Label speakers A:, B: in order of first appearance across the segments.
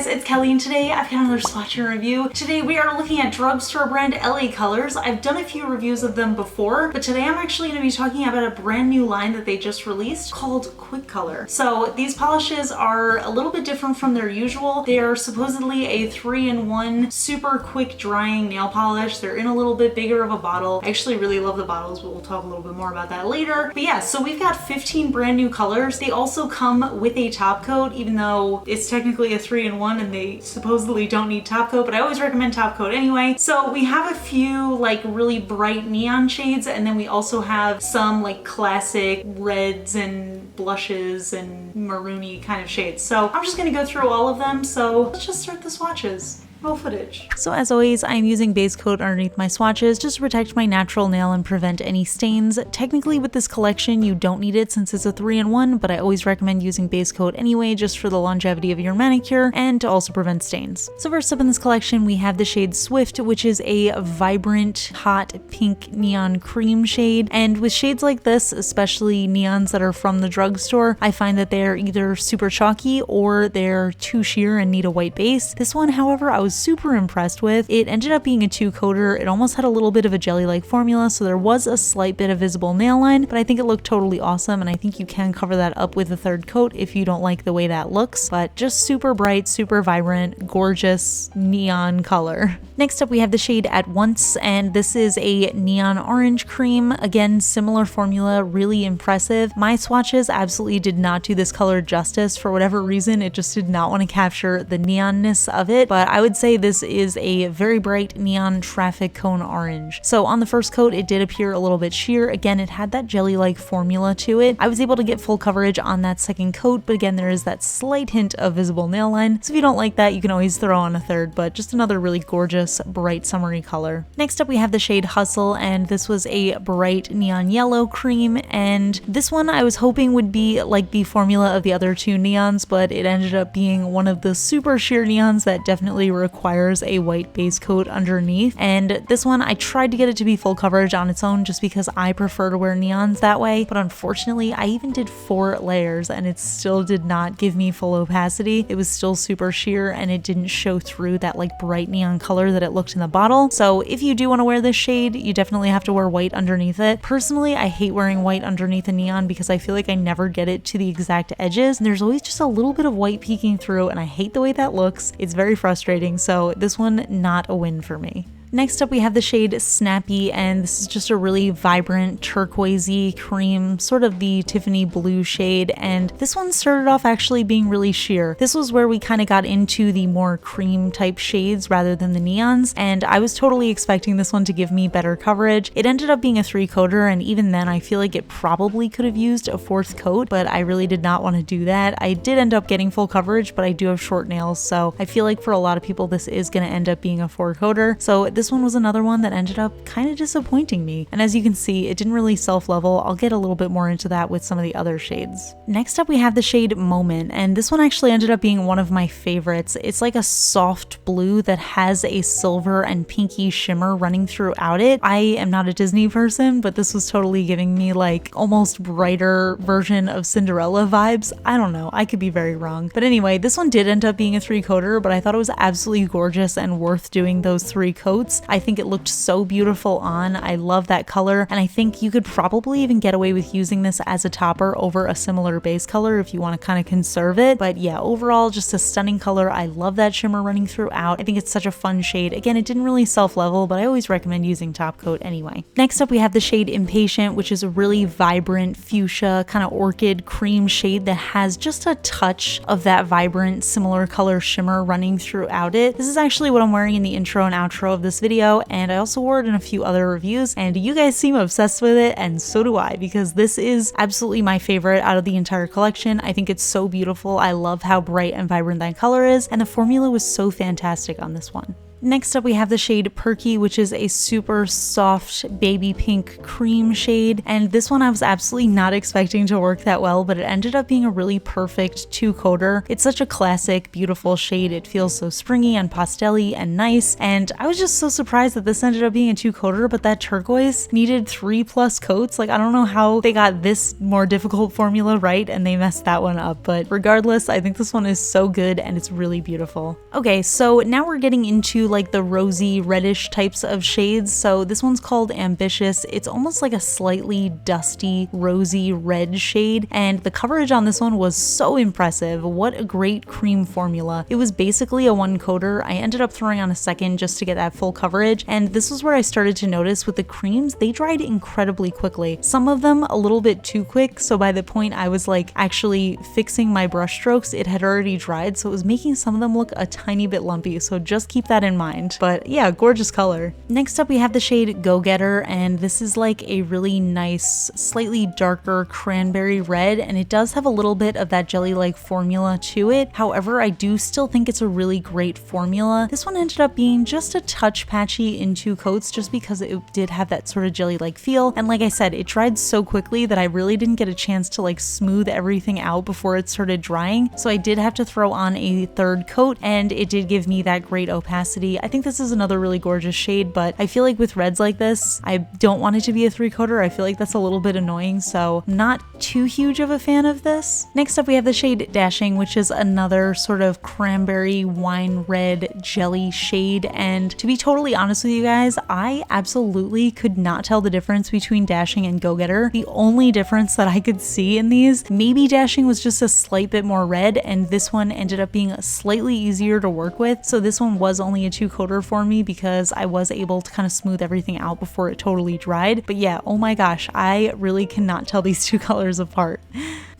A: guys, it's Kelly and today I've got another swatch and review. Today we are looking at drugstore brand LA colors. I've done a few reviews of them before, but today I'm actually going to be talking about a brand new line that they just released called Quick Color. So these polishes are a little bit different from their usual. They are supposedly a 3-in-1 super quick drying nail polish. They're in a little bit bigger of a bottle. I actually really love the bottles, but we'll talk a little bit more about that later. But yeah, so we've got 15 brand new colors. They also come with a top coat, even though it's technically a 3-in-1 and they supposedly don't need top coat, but I always recommend top coat anyway. So we have a few like really bright neon shades, and then we also have some like classic reds and blushes and maroony kind of shades. So I'm just gonna go through all of them. So let's just start the swatches. Roll footage. So as always, I am using base coat underneath my swatches just to protect my natural nail and prevent any stains. Technically with this collection, you don't need it since it's a 3-in-1, but I always recommend using base coat anyway, just for the longevity of your manicure and to also prevent stains. So first up in this collection, we have the shade Swift, which is a vibrant, hot pink neon cream shade. And with shades like this, especially neons that are from the drugstore, I find that they're either super chalky or they're too sheer and need a white base. This one, however, I was super impressed with. It ended up being a 2-coater. It almost had a little bit of a jelly-like formula, so there was a slight bit of visible nail line, but I think it looked totally awesome, and I think you can cover that up with a 3rd coat if you don't like the way that looks, but just super bright, super vibrant, gorgeous neon color. Next up, we have the shade At Once, and this is a neon orange cream. Again, similar formula, really impressive. My swatches absolutely did not do this color justice. For whatever reason, it just did not want to capture the neonness of it, but I would say this is a very bright neon traffic cone orange. So on the first coat, it did appear a little bit sheer. Again, it had that jelly-like formula to it. I was able to get full coverage on that 2nd coat, but again, there is that slight hint of visible nail line. So if you don't like that, you can always throw on a 3rd, but just another really gorgeous, bright, summery color. Next up, we have the shade Hustle, and this was a bright neon yellow cream, and this one I was hoping would be like the formula of the other 2 neons, but it ended up being one of the super sheer neons that definitely requires a white base coat underneath. And this one, I tried to get it to be full coverage on its own just because I prefer to wear neons that way, but unfortunately I even did 4 layers and it still did not give me full opacity. It was still super sheer and it didn't show through that like bright neon color that it looked in the bottle. So if you do want to wear this shade, you definitely have to wear white underneath it. Personally, I hate wearing white underneath a neon because I feel like I never get it to the exact edges, and there's always just a little bit of white peeking through, and I hate the way that looks. It's very frustrating. So this one, not a win for me. Next up, we have the shade Snappy, and this is just a really vibrant turquoisey cream, sort of the Tiffany blue shade, and this one started off actually being really sheer. This was where we kind of got into the more cream type shades rather than the neons, and I was totally expecting this one to give me better coverage. It ended up being a 3-coater, and even then I feel like it probably could have used a 4th coat, but I really did not want to do that. I did end up getting full coverage, but I do have short nails, so I feel like for a lot of people this is going to end up being a 4-coater. So this one was another one that ended up kind of disappointing me. And as you can see, it didn't really self-level. I'll get a little bit more into that with some of the other shades. Next up, we have the shade Moment, and this one actually ended up being one of my favorites. It's like a soft blue that has a silver and pinky shimmer running throughout it. I am not a Disney person, but this was totally giving me like almost brighter version of Cinderella vibes. I don't know, I could be very wrong. But anyway, this one did end up being a 3-coater, but I thought it was absolutely gorgeous and worth doing those 3 coats. I think it looked so beautiful on. I love that color, and I think you could probably even get away with using this as a topper over a similar base color if you want to kind of conserve it. But yeah, overall, just a stunning color. I love that shimmer running throughout. I think it's such a fun shade. Again, it didn't really self-level, but I always recommend using top coat anyway. Next up, we have the shade Impatient, which is a really vibrant fuchsia kind of orchid cream shade that has just a touch of that vibrant similar color shimmer running throughout it. This is actually what I'm wearing in the intro and outro of this video, and I also wore it in a few other reviews, and you guys seem obsessed with it, and so do I, because this is absolutely my favorite out of the entire collection. I think it's so beautiful. I love how bright and vibrant that color is, and the formula was so fantastic on this one. Next up we have the shade Perky, which is a super soft baby pink cream shade, and this one I was absolutely not expecting to work that well, but it ended up being a really perfect two-coater. It's such a classic, beautiful shade. It feels so springy and pastel-y and nice, and I was just so surprised that this ended up being a two-coater, but that turquoise needed 3+ coats. Like, I don't know how they got this more difficult formula right and they messed that one up, but regardless, I think this one is so good and it's really beautiful. Okay, so now we're getting into like the rosy reddish types of shades. So this one's called Ambitious. It's almost like a slightly dusty rosy red shade, and the coverage on this one was so impressive. What a great cream formula. It was basically a one coater. I ended up throwing on a second just to get that full coverage, and this was where I started to notice with the creams, they dried incredibly quickly. Some of them a little bit too quick, so by the point I was like actually fixing my brush strokes, it had already dried, so it was making some of them look a tiny bit lumpy, so just keep that in mind. But yeah, gorgeous color. Next up we have the shade Go Getter, and this is like a really nice, slightly darker cranberry red, and it does have a little bit of that jelly-like formula to it. However, I do still think it's a really great formula. This one ended up being just a touch patchy in two coats just because it did have that sort of jelly-like feel, and like I said, it dried so quickly that I really didn't get a chance to like smooth everything out before it started drying, so I did have to throw on a third coat, and it did give me that great opacity. I think this is another really gorgeous shade, but I feel like with reds like this, I don't want it to be a three-coater. I feel like that's a little bit annoying, so I'm not too huge of a fan of this. Next up we have the shade Dashing, which is another sort of cranberry wine red jelly shade, and to be totally honest with you guys, I absolutely could not tell the difference between Dashing and Go Getter. The only difference that I could see in these, maybe Dashing was just a slight bit more red, and this one ended up being slightly easier to work with, so this one was only a two-coater for me because I was able to kind of smooth everything out before it totally dried. But yeah, oh my gosh, I really cannot tell these two colors apart.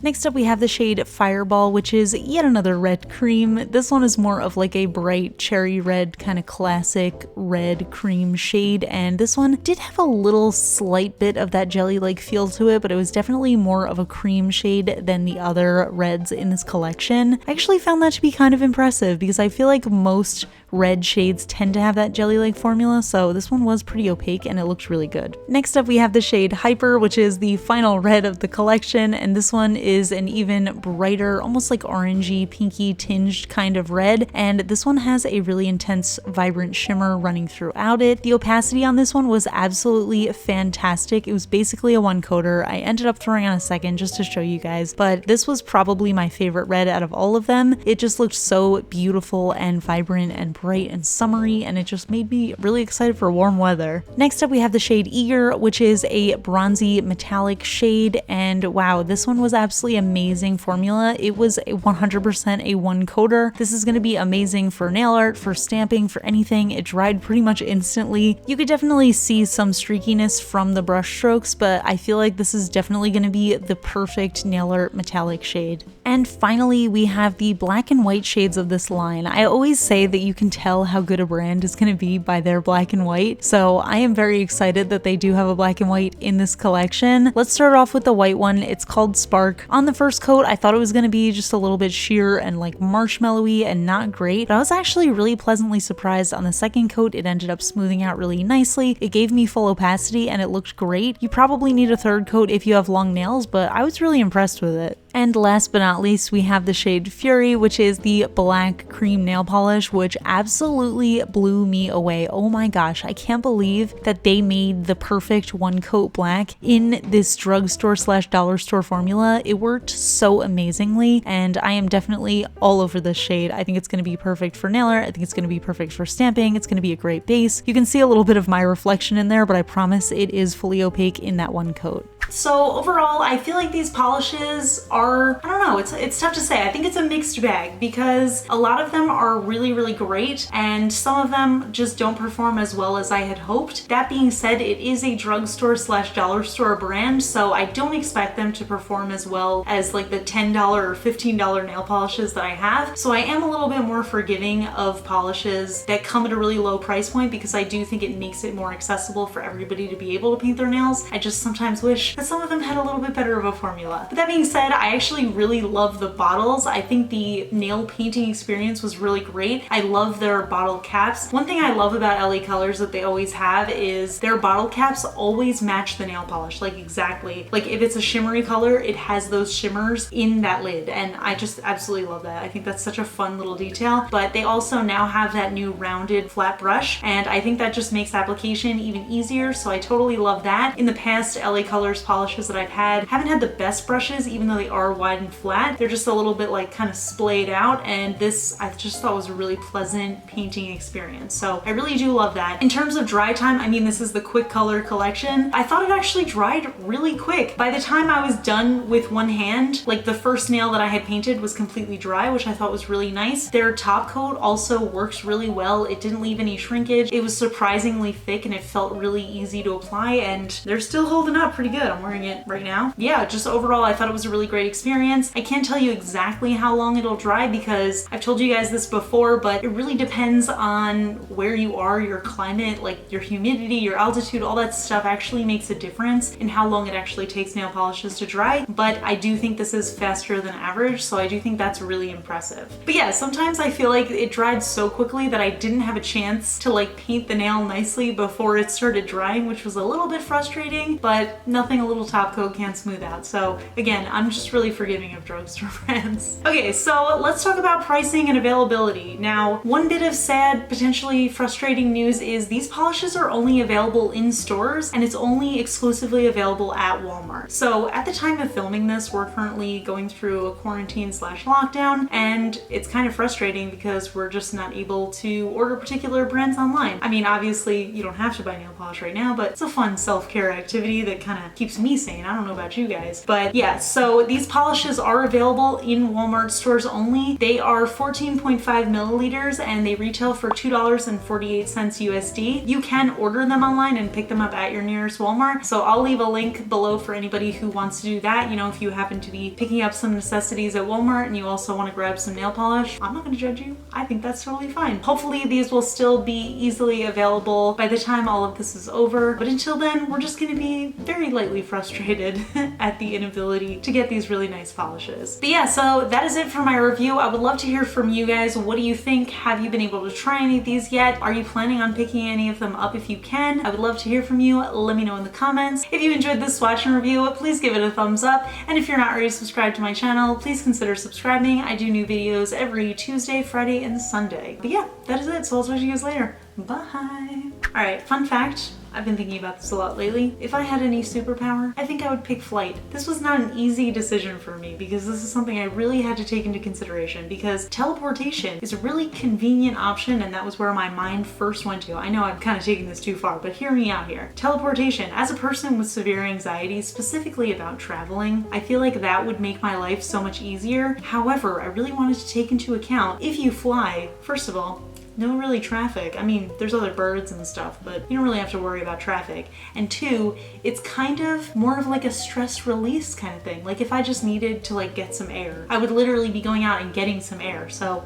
A: Next up we have the shade Fireball, which is yet another red cream. This one is more of like a bright cherry red kind of classic red cream shade, and this one did have a little slight bit of that jelly-like feel to it, but it was definitely more of a cream shade than the other reds in this collection. I actually found that to be kind of impressive because I feel like most red shades tend to have that jelly-like formula, so this one was pretty opaque and it looked really good. Next up we have the shade Hyper, which is the final red of the collection, and this one is an even brighter, almost like orangey, pinky tinged kind of red, and this one has a really intense, vibrant shimmer running throughout it. The opacity on this one was absolutely fantastic. It was basically a one coater. I ended up throwing on a second just to show you guys, but this was probably my favorite red out of all of them. It just looked so beautiful and vibrant and bright and summery, and it just made me really excited for warm weather. Next up we have the shade Eager, which is a bronzy metallic shade, and wow, this one was absolutely amazing formula. It was a 100% a one coater. This is going to be amazing for nail art, for stamping, for anything. It dried pretty much instantly. You could definitely see some streakiness from the brush strokes, but I feel like this is definitely going to be the perfect nail art metallic shade. And finally, we have the black and white shades of this line. I always say that you can tell how good a brand is going to be by their black and white, so I am very excited that they do have a black and white in this collection. Let's start off with the white one. It's called Spark. On the first coat, I thought it was going to be just a little bit sheer and like marshmallowy and not great, but I was actually really pleasantly surprised. On the second coat, it ended up smoothing out really nicely. It gave me full opacity and it looked great. You probably need a third coat if you have long nails, but I was really impressed with it. And last but not least, we have the shade Fury, which is the black cream nail polish, which absolutely blew me away. Oh my gosh, I can't believe that they made the perfect one coat black in this drugstore / dollar store formula. It worked so amazingly, and I am definitely all over this shade. I think it's going to be perfect for nail art. I think it's going to be perfect for stamping. It's going to be a great base. You can see a little bit of my reflection in there, but I promise it is fully opaque in that one coat. So overall, I feel like these polishes are, I don't know, it's tough to say. I think it's a mixed bag because a lot of them are really, really great and some of them just don't perform as well as I had hoped. That being said, it is a drugstore / dollar store brand, so I don't expect them to perform as well as like the $10 or $15 nail polishes that I have. So I am a little bit more forgiving of polishes that come at a really low price point because I do think it makes it more accessible for everybody to be able to paint their nails. I just sometimes wish that but some of them had a little bit better of a formula. But that being said, I actually really love the bottles. I think the nail painting experience was really great. I love their bottle caps. One thing I love about LA Colors that they always have is their bottle caps always match the nail polish, like exactly. Like if it's a shimmery color, it has those shimmers in that lid, and I just absolutely love that. I think that's such a fun little detail. But they also now have that new rounded flat brush, and I think that just makes application even easier, so I totally love that. In the past, LA Colors polishes that I've had haven't had the best brushes, even though they are wide and flat. They're just a little bit like kind of splayed out, and this I just thought was a really pleasant painting experience. So I really do love that. In terms of dry time, I mean, this is the Quick Color collection. I thought it actually dried really quick. By the time I was done with one hand, like the first nail that I had painted was completely dry, which I thought was really nice. Their top coat also works really well. It didn't leave any shrinkage. It was surprisingly thick and it felt really easy to apply, and they're still holding up pretty good. I'm wearing it right now. Yeah, just overall, I thought it was a really great experience. I can't tell you exactly how long it'll dry because I've told you guys this before, but it really depends on where you are, your climate, like your humidity, your altitude, all that stuff actually makes a difference in how long it actually takes nail polishes to dry. But I do think this is faster than average, so I do think that's really impressive. But yeah, sometimes I feel like it dried so quickly that I didn't have a chance to like paint the nail nicely before it started drying, which was a little bit frustrating, but nothing a little top coat can't smooth out. So again, I'm just really forgiving of drugstore brands. Okay, so let's talk about pricing and availability. Now, one bit of sad, potentially frustrating news is these polishes are only available in stores, and it's only exclusively available at Walmart. So at the time of filming this, we're currently going through a quarantine/lockdown, and it's kind of frustrating because we're just not able to order particular brands online. I mean, obviously you don't have to buy nail polish right now, but it's a fun self-care activity that kind of keeps me sane. I don't know about you guys, but yeah, so these polishes are available in Walmart stores only. They are 14.5 milliliters and they retail for $2.48 USD. You can order them online and pick them up at your nearest Walmart. So I'll leave a link below for anybody who wants to do that. You know, if you happen to be picking up some necessities at Walmart and you also want to grab some nail polish, I'm not going to judge you. I think that's totally fine. Hopefully these will still be easily available by the time all of this is over. But until then, we're just going to be very lightly frustrated at the inability to get these really nice polishes. But yeah, so that is it for my review. I would love to hear from you guys. What do you think? Have you been able to try any of these yet? Are you planning on picking any of them up if you can? I would love to hear from you. Let me know in the comments. If you enjoyed this swatch and review, please give it a thumbs up. And if you're not already subscribed to my channel, please consider subscribing. I do new videos every Tuesday, Friday, and Sunday. But yeah, that is it. So I'll talk to you guys later. Bye. All right, fun fact. I've been thinking about this a lot lately. If I had any superpower, I think I would pick flight. This was not an easy decision for me because this is something I really had to take into consideration because teleportation is a really convenient option, and that was where my mind first went to. I know I'm kind of taking this too far, but hear me out here. Teleportation, as a person with severe anxiety, specifically about traveling, I feel like that would make my life so much easier. However, I really wanted to take into account if you fly, first of all, no really traffic. I mean, there's other birds and stuff, but you don't really have to worry about traffic. And two, it's kind of more of like a stress release kind of thing. Like if I just needed to like get some air, I would literally be going out and getting some air. So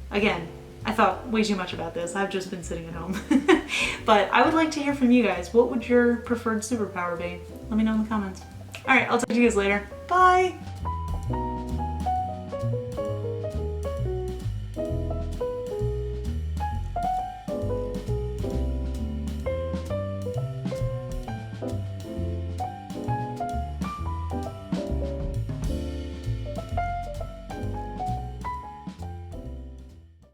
A: again, I thought way too much about this. I've just been sitting at home. But I would like to hear from you guys. What would your preferred superpower be? Let me know in the comments. All right, I'll talk to you guys later. Bye.